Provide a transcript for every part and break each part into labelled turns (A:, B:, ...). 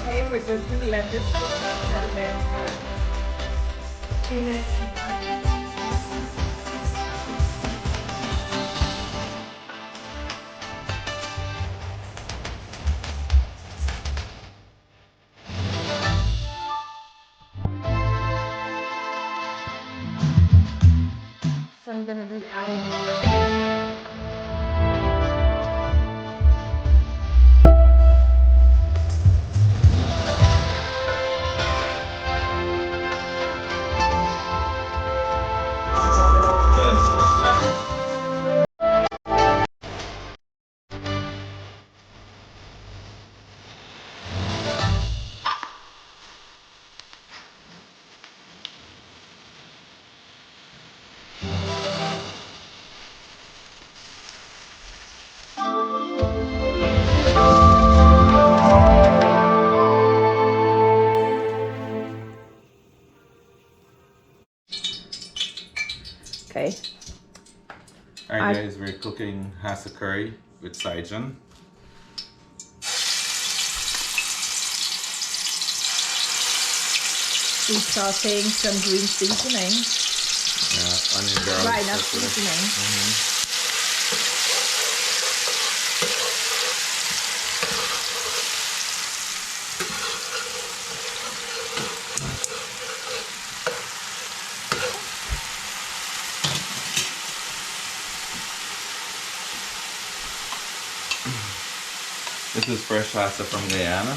A: Hey, with the lettuce and then so I'm gonna do okay.
B: Alright guys, we're cooking Hassa curry with Sijan.
A: We're sauteing some green seasoning.
B: Yeah, onion garlic.
A: Right, not seasoning.
B: This is fresh Hassa from Guyana.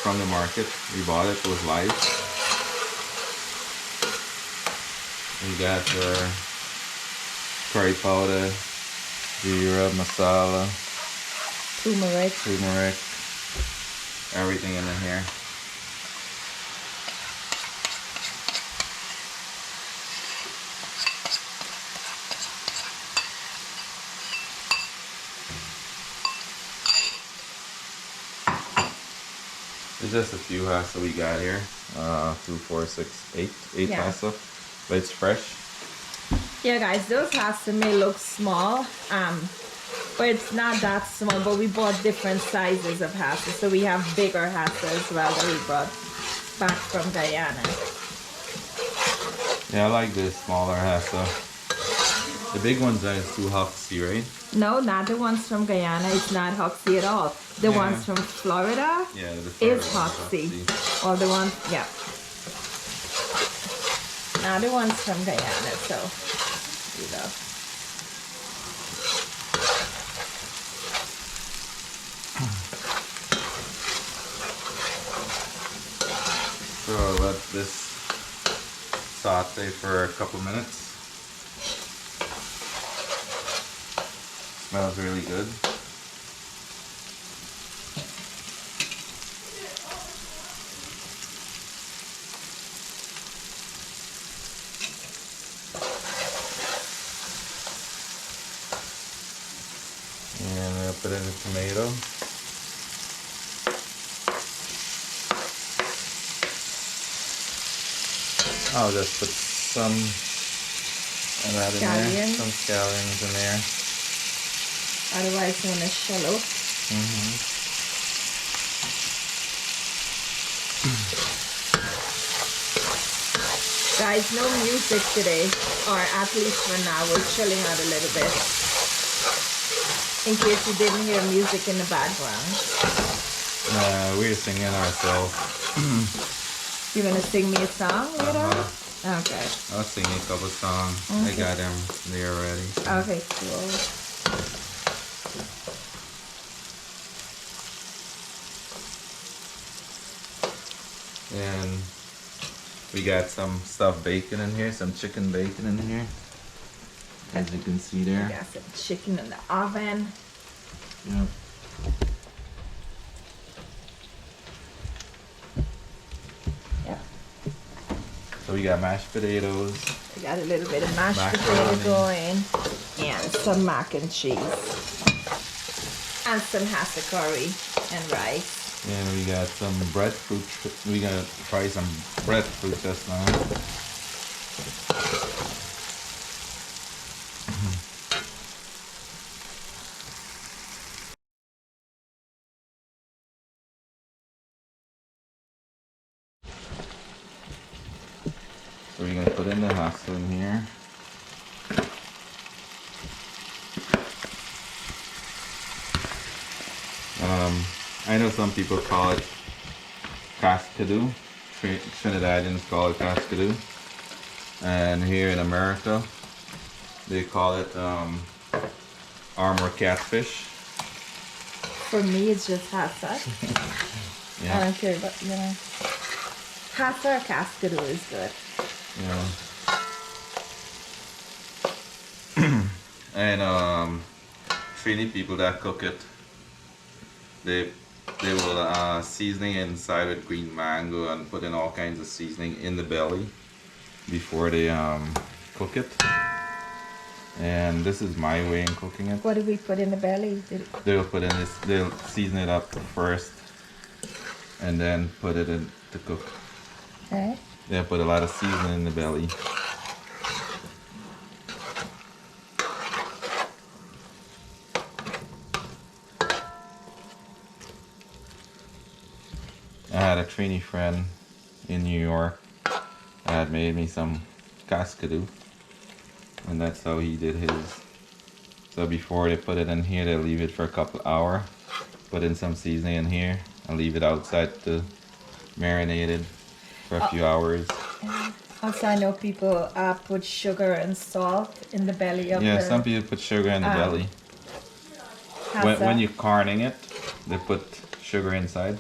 B: From the market. We bought it was live. We got our curry powder, jeera, masala, turmeric, everything in here. There's just a few Hassa we got here. 2, 4, 6, 8
A: Yeah.
B: Hassa, but it's fresh.
A: Yeah, guys, those Hassa may look small, but it's not that small. But we bought different sizes of Hassa, so we have bigger Hassa as well that we brought back from Guyana.
B: Yeah, I like the smaller Hassa. The big ones are too hoxy, right?
A: No, not the ones from Guyana. It's not hoxy at all. The ones from Florida, is hoxy. Or the ones, yeah. Not the ones from Guyana, so, you know.
B: So let this saute for a couple minutes. Smells really good. And I'll put in the tomato. I'll just put some of that in there, some scallions in there.
A: Otherwise, you want to shallow. Guys, no music today, or at least for now. We're chilling out a little bit. In case you didn't hear music in the background.
B: We're singing ourselves.
A: You're gonna sing me a song later? Okay.
B: I'll sing a couple songs. I got them there already.
A: Okay, cool.
B: And we got some stuffed bacon in here, some chicken bacon in here. As you can see there.
A: We got some chicken in the oven.
B: Yep.
A: Yeah.
B: So we got mashed potatoes.
A: We got a little bit of mashed potato going. And some mac and cheese. And some Hassa curry and rice.
B: And we got some breadfruit. We're gonna fry some breadfruit just now. So we're gonna put in the Hassa in here. I know some people call it Cascadoo. Trinidadians call it Cascadoo. And here in America, they call it armor catfish.
A: For me, it's just Hassa.
B: Yeah.
A: I don't care, but you know, Hassa or Cascadoo is good.
B: Yeah. And Trini people that cook it, they will seasoning it inside with green mango and put in all kinds of seasoning in the belly before they cook it. And this is my way in cooking it.
A: What do we put in the belly?
B: They'll put in this. They'll season it up first, and then put it in to cook.
A: Okay.
B: They'll put a lot of seasoning in the belly. I had a Trini friend in New York that made me some Cascadoo, and that's how he did his. So before they put it in here, they leave it for a couple hours, put in some seasoning in here, and leave it outside to marinate it for a few hours.
A: Also, I know people put sugar and salt in the belly of
B: Yeah,
A: the
B: some people put sugar in the belly.
A: Hassa.
B: When you're carning it, they put sugar inside.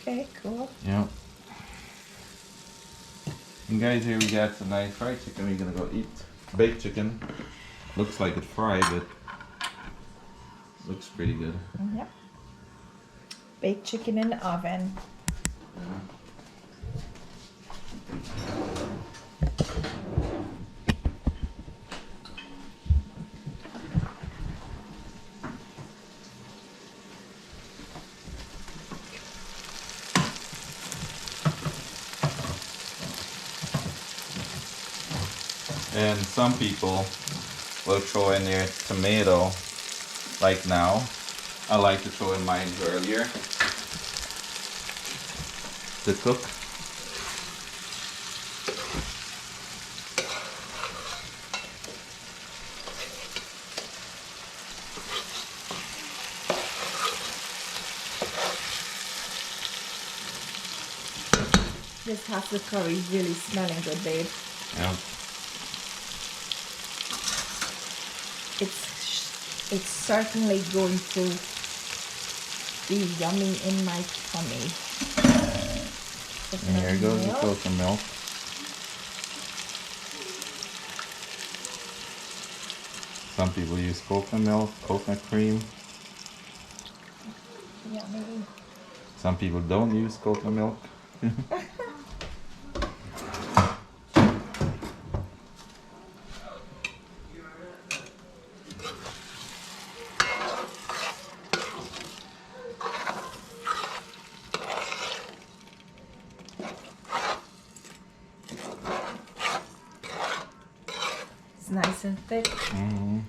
A: Okay, cool.
B: Yeah. And guys, here we got some nice fried chicken. We're gonna go eat baked chicken. Looks like it's fried, but looks pretty good.
A: Yep. Baked chicken in the oven.
B: And some people will throw in their tomato, like now. I like to throw in mine earlier to cook.
A: This Hassa curry is really smelling good, babe.
B: Yeah.
A: It's certainly going to be yummy in my tummy.
B: And here goes the coconut milk. Some people use coconut milk, coconut cream.
A: Yummy.
B: Some people don't use coconut milk.
A: It's nice and thick.
B: Mm-hmm.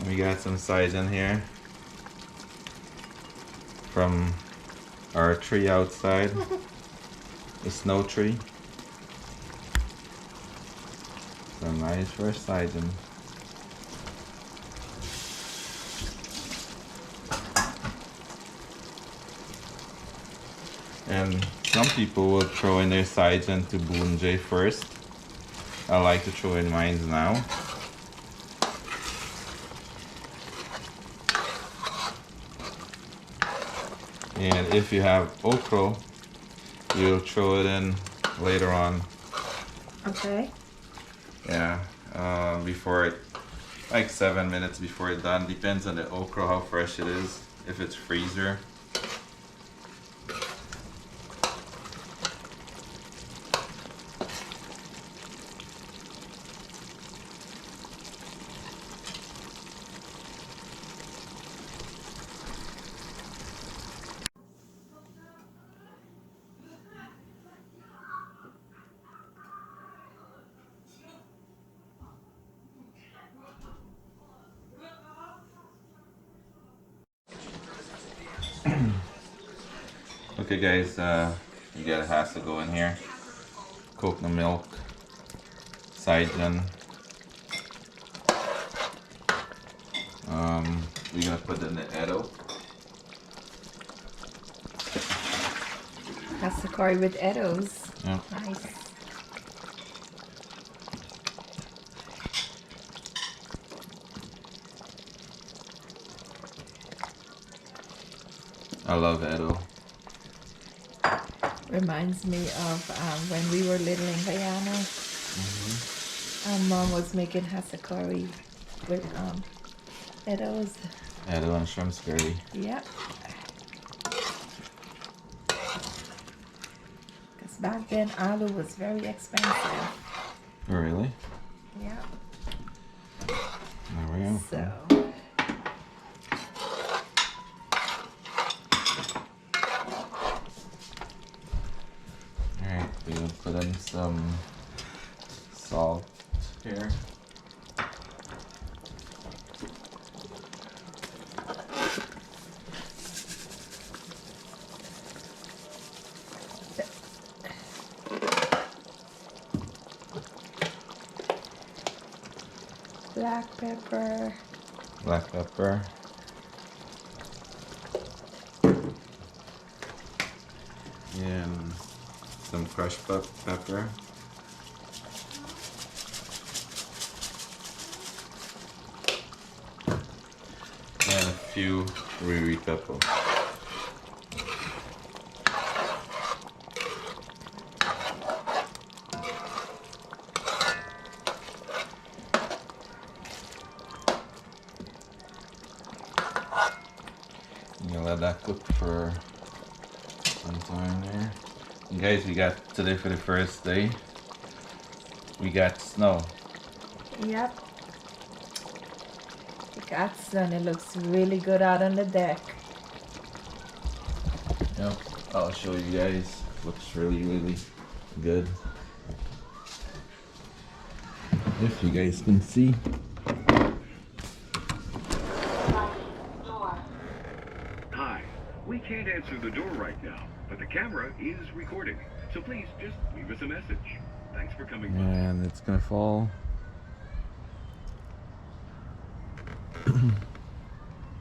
B: We got some sides in here from our tree outside, the snow tree. Some nice fresh Sijan. And some people will throw in their Sijan to bunjay first. I like to throw in mine now. And if you have okra, you'll throw it in later on.
A: Okay.
B: Yeah, before it, like 7 minutes before it's done. Depends on the okra, how fresh it is. If it's freezer. Okay guys, you got Hassa go in here. Coconut milk, Sijan. We're gonna put in the Eddoe.
A: Hassa curry with Eddoes.
B: Yeah.
A: Nice.
B: I love Eddoe.
A: Reminds me of when we were little in Guyana. Our mom was making Hassa curry with Eddoes.
B: Eddoe and shrimp curry.
A: Yep. Because back then aloo was very expensive.
B: Really?
A: Yep.
B: There we go.
A: So.
B: Alright, we're gonna put in some salt here.
A: Black pepper.
B: Black pepper. And some crushed pepper. And a few riri pepper. You let that cook for some time there. And guys, we got today for the first day. We got snow.
A: Yep. It got sun. It looks really good out on the deck.
B: Yep, I'll show you guys. Looks really good. If you guys can see.
C: Hi, we can't answer the door right now, but the camera is recording. So please just leave us a message. Thanks for coming by.
B: And it's gonna fall.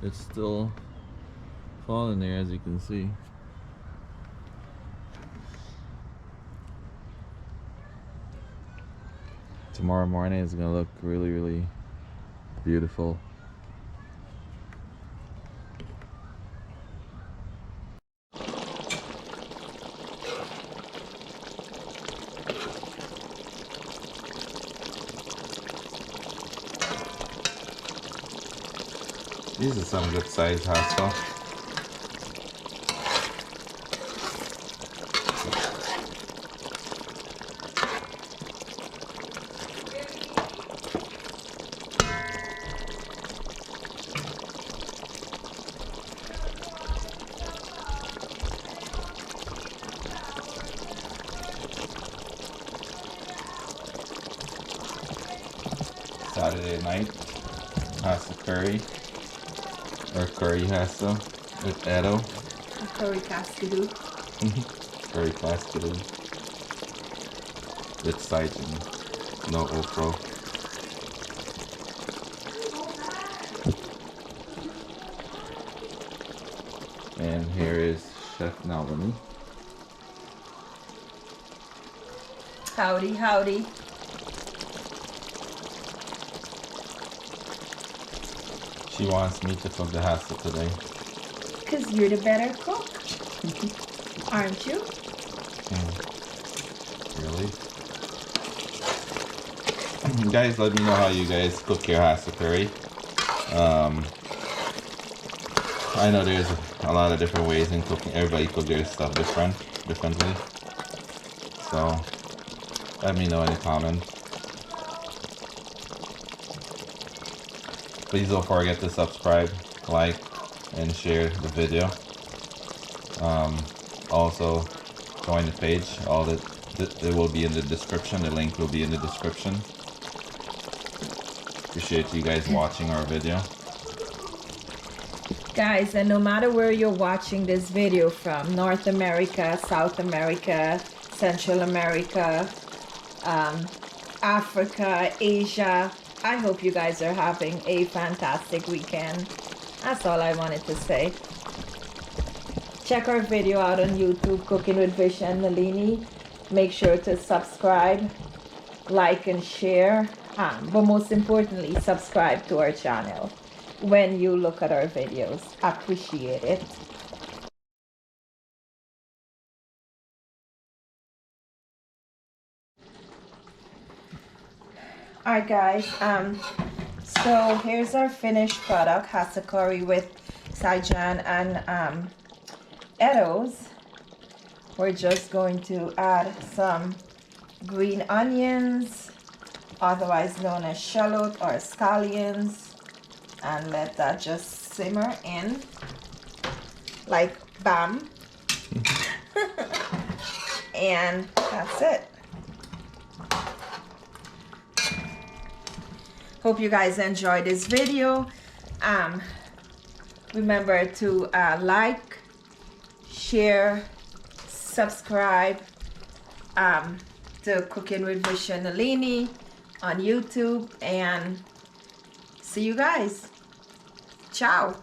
B: It's still falling there, as you can see. Tomorrow morning is gonna look really beautiful. These are some good size Hassa. Saturday night, Hassa curry. Or curry Hassa with Eddoe.
A: Curry Cascadoux.
B: Curry Cascadoux. With Sijan, no okra. And here is Chef Nalini.
A: Howdy, howdy.
B: She wants me to cook the Hassa today.
A: Because you're the better cook. Aren't you?
B: Really? Guys, let me know how you guys cook your Hassa curry. I know there's a lot of different ways in cooking. Everybody cook their stuff differently. So let me know in the comments. Please don't forget to subscribe, like, and share the video. Also, join the page. It will be in the description. The link will be in the description. Appreciate you guys watching our video.
A: Guys, and no matter where you're watching this video from, North America, South America, Central America, Africa, Asia, I hope you guys are having a fantastic weekend. That's all I wanted to say. Check our video out on YouTube, Cooking with Vish and Nalini. Make sure to subscribe, like and share, but most importantly, subscribe to our channel when you look at our videos. Appreciate it. Alright guys, so here's our finished product, Hassa curry with Sijan and Eddoes. We're just going to add some green onions, otherwise known as shallot or scallions, and let that just simmer in like bam. And that's it. Hope you guys enjoyed this video. Remember to like, share, subscribe to Cooking with Vish and Nalini on YouTube, and see you guys. Ciao.